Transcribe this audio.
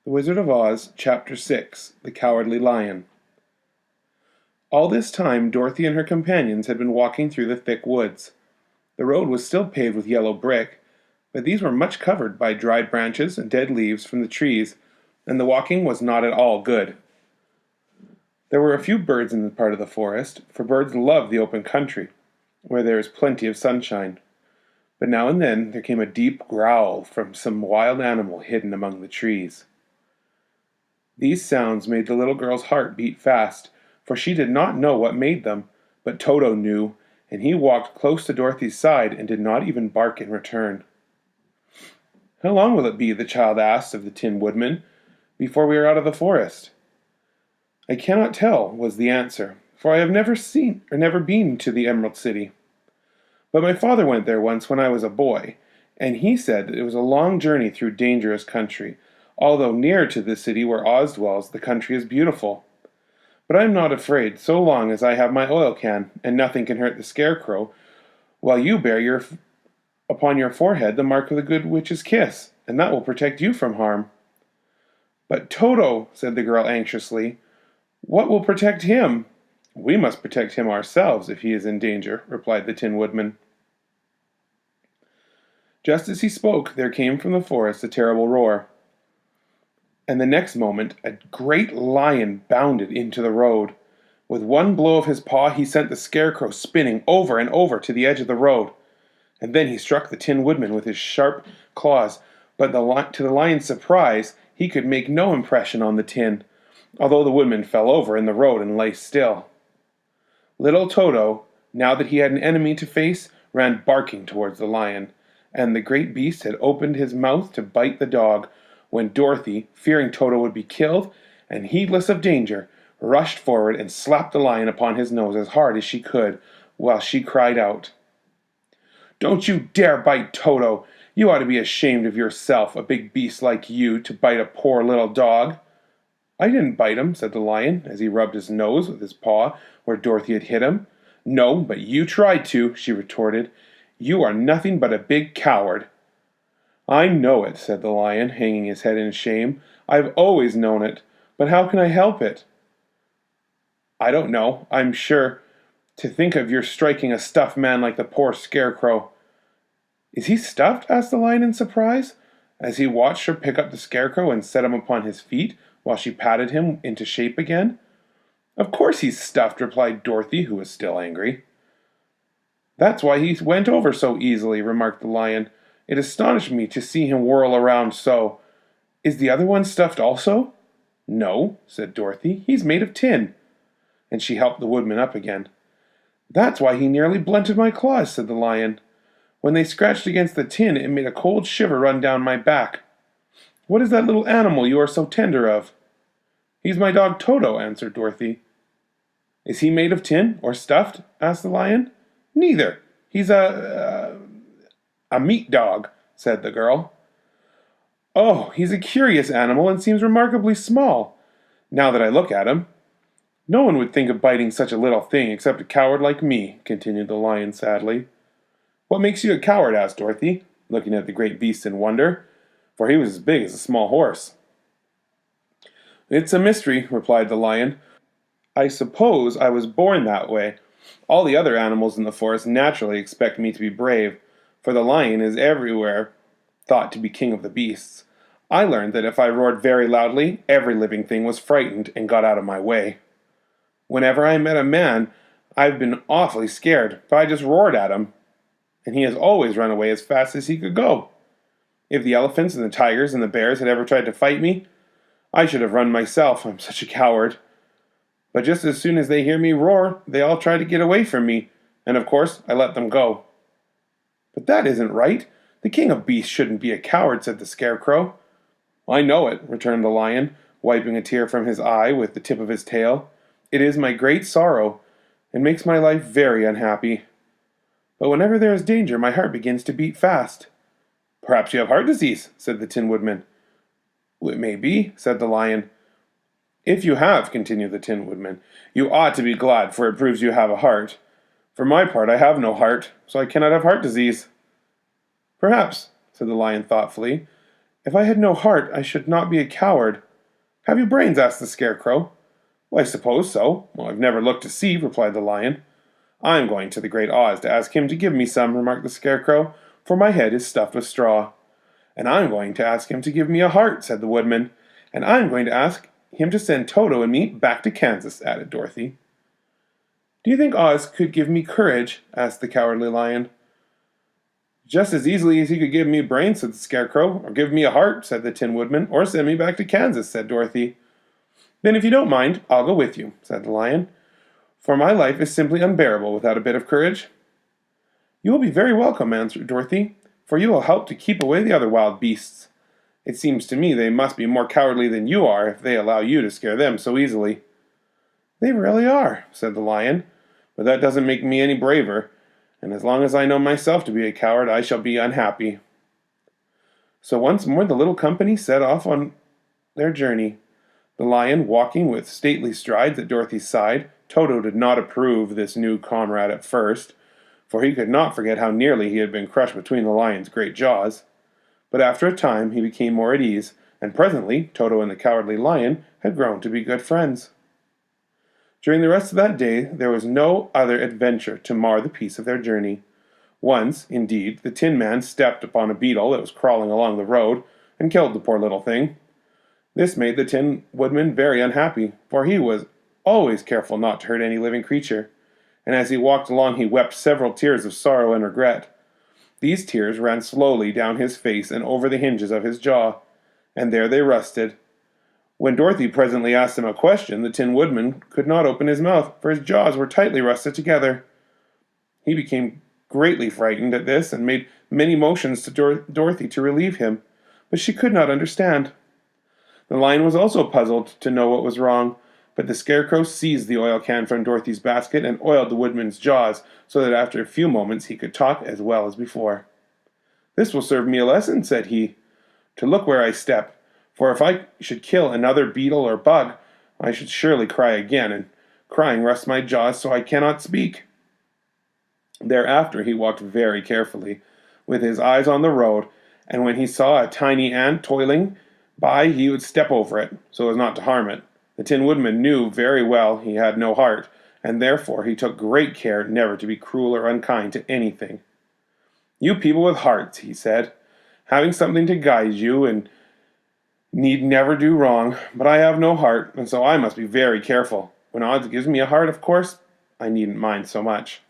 The Wizard of Oz, Chapter 6, The Cowardly Lion. All this time Dorothy and her companions had been walking through the thick woods. The road was still paved with yellow brick, but these were much covered by dried branches and dead leaves from the trees, and the walking was not at all good. There were a few birds in the part of the forest, for birds love the open country, where there is plenty of sunshine. But now and then there came a deep growl from some wild animal hidden among the trees. These sounds made the little girl's heart beat fast, for she did not know what made them, but Toto knew, and he walked close to Dorothy's side and did not even bark in return. "How long will it be," the child asked of the Tin Woodman, "before we are out of the forest?" "I cannot tell," was the answer, "for I have never been to the Emerald City. But my father went there once when I was a boy, and he said that it was a long journey through dangerous country. Although nearer to the city where Oz dwells, the country is beautiful. But I am not afraid, so long as I have my oil can, and nothing can hurt the Scarecrow, while you bear upon your forehead the mark of the Good Witch's kiss, and that will protect you from harm." "But Toto," said the girl anxiously, "what will protect him?" "We must protect him ourselves if he is in danger," replied the Tin Woodman. Just as he spoke, there came from the forest a terrible roar, and the next moment a great lion bounded into the road. With one blow of his paw he sent the Scarecrow spinning over and over to the edge of the road, and then he struck the Tin Woodman with his sharp claws, but to the lion's surprise he could make no impression on the tin, although the Woodman fell over in the road and lay still. Little Toto, now that he had an enemy to face, ran barking towards the lion, and the great beast had opened his mouth to bite the dog, when Dorothy, fearing Toto would be killed, and heedless of danger, rushed forward and slapped the lion upon his nose as hard as she could, while she cried out, "Don't you dare bite Toto! You ought to be ashamed of yourself, a big beast like you, to bite a poor little dog." "I didn't bite him," said the lion, as he rubbed his nose with his paw where Dorothy had hit him. "No, but you tried to," she retorted. "You are nothing but a big coward." "I know it," said the lion, hanging his head in shame. "I've always known it, but how can I help it?" "I don't know, I'm sure. To think of your striking a stuffed man like the poor Scarecrow." "Is he stuffed?" asked the lion in surprise, as he watched her pick up the Scarecrow and set him upon his feet, while she patted him into shape again. "Of course he's stuffed," replied Dorothy, who was still angry. "That's why he went over so easily," remarked the lion. "It astonished me to see him whirl around so. Is the other one stuffed also?" "No," said Dorothy. "He's made of tin." And she helped the Woodman up again. "That's why he nearly blunted my claws," said the lion. "When they scratched against the tin, it made a cold shiver run down my back. What is that little animal you are so tender of?" "He's my dog Toto," answered Dorothy. "Is he made of tin, or stuffed?" asked the lion. "Neither. He's a meat dog," said the girl. "Oh, he's a curious animal and seems remarkably small, now that I look at him. No one would think of biting such a little thing except a coward like me," continued the lion sadly. "What makes you a coward?" asked Dorothy, looking at the great beast in wonder, for he was as big as a small horse. "It's a mystery," replied the lion. "I suppose I was born that way. All the other animals in the forest naturally expect me to be brave, for the lion is everywhere thought to be king of the beasts. I learned that if I roared very loudly, every living thing was frightened and got out of my way. Whenever I met a man, I've been awfully scared, but I just roared at him, and he has always run away as fast as he could go. If the elephants and the tigers and the bears had ever tried to fight me, I should have run myself, I'm such a coward. But just as soon as they hear me roar, they all try to get away from me, and of course I let them go." "But that isn't right. The king of beasts shouldn't be a coward," said the Scarecrow. "I know it," returned the lion, wiping a tear from his eye with the tip of his tail. "It is my great sorrow, and makes my life very unhappy. But whenever there is danger, my heart begins to beat fast." "Perhaps you have heart disease," said the Tin Woodman. "It may be," said the lion. "If you have," continued the Tin Woodman, "you ought to be glad, for it proves you have a heart. For my part, I have no heart, so I cannot have heart disease." "Perhaps," said the lion thoughtfully, If I had no heart, I should not be a coward. Have you brains? Asked the Scarecrow. Well, I suppose so. Well, I've never looked to see, replied the Lion. I'm going to the Great Oz to ask him to give me some, remarked the Scarecrow, for my head is stuffed with straw. And I'm going to ask him to give me a heart, said the Woodman. And I'm going to ask him to send Toto and me back to Kansas, added Dorothy. Do you think Oz could give me courage? Asked the Cowardly Lion. Just as easily as he could give me brains, said the Scarecrow, or give me a heart, said the Tin Woodman, or send me back to Kansas, said Dorothy. Then if you don't mind, I'll go with you, said the Lion, for my life is simply unbearable without a bit of courage. You will be very welcome, answered Dorothy, for you will help to keep away the other wild beasts. It seems to me they must be more cowardly than you are if they allow you to scare them so easily. They really are, said the Lion, but that doesn't make me any braver, and as long as I know myself to be a coward, I shall be unhappy. So once more the little company set off on their journey, the Lion walking with stately strides at Dorothy's side. Toto did not approve this new comrade at first, for he could not forget how nearly he had been crushed between the Lion's great jaws. But after a time he became more at ease, and presently Toto and the Cowardly Lion had grown to be good friends. During the rest of that day there was no other adventure to mar the peace of their journey. Once, indeed, the Tin Man stepped upon a beetle that was crawling along the road, and killed the poor little thing. This made the Tin Woodman very unhappy, for he was always careful not to hurt any living creature, and as he walked along he wept several tears of sorrow and regret. These tears ran slowly down his face and over the hinges of his jaw, and there they rested. When Dorothy presently asked him a question, the Tin Woodman could not open his mouth, for his jaws were tightly rusted together. He became greatly frightened at this, and made many motions to Dorothy to relieve him, but she could not understand. The Lion was also puzzled to know what was wrong, but the Scarecrow seized the oil can from Dorothy's basket and oiled the Woodman's jaws, so that after a few moments he could talk as well as before. "This will serve me a lesson," said he, "to look where I step, for if I should kill another beetle or bug, I should surely cry again, and crying rusts my jaws so I cannot speak." Thereafter he walked very carefully, with his eyes on the road, and when he saw a tiny ant toiling by he would step over it, so as not to harm it. The Tin Woodman knew very well he had no heart, and therefore he took great care never to be cruel or unkind to anything. "You people with hearts," he said, "having something to guide you, and need never do wrong, but I have no heart, and so I must be very careful. When Oz gives me a heart, of course, I needn't mind so much."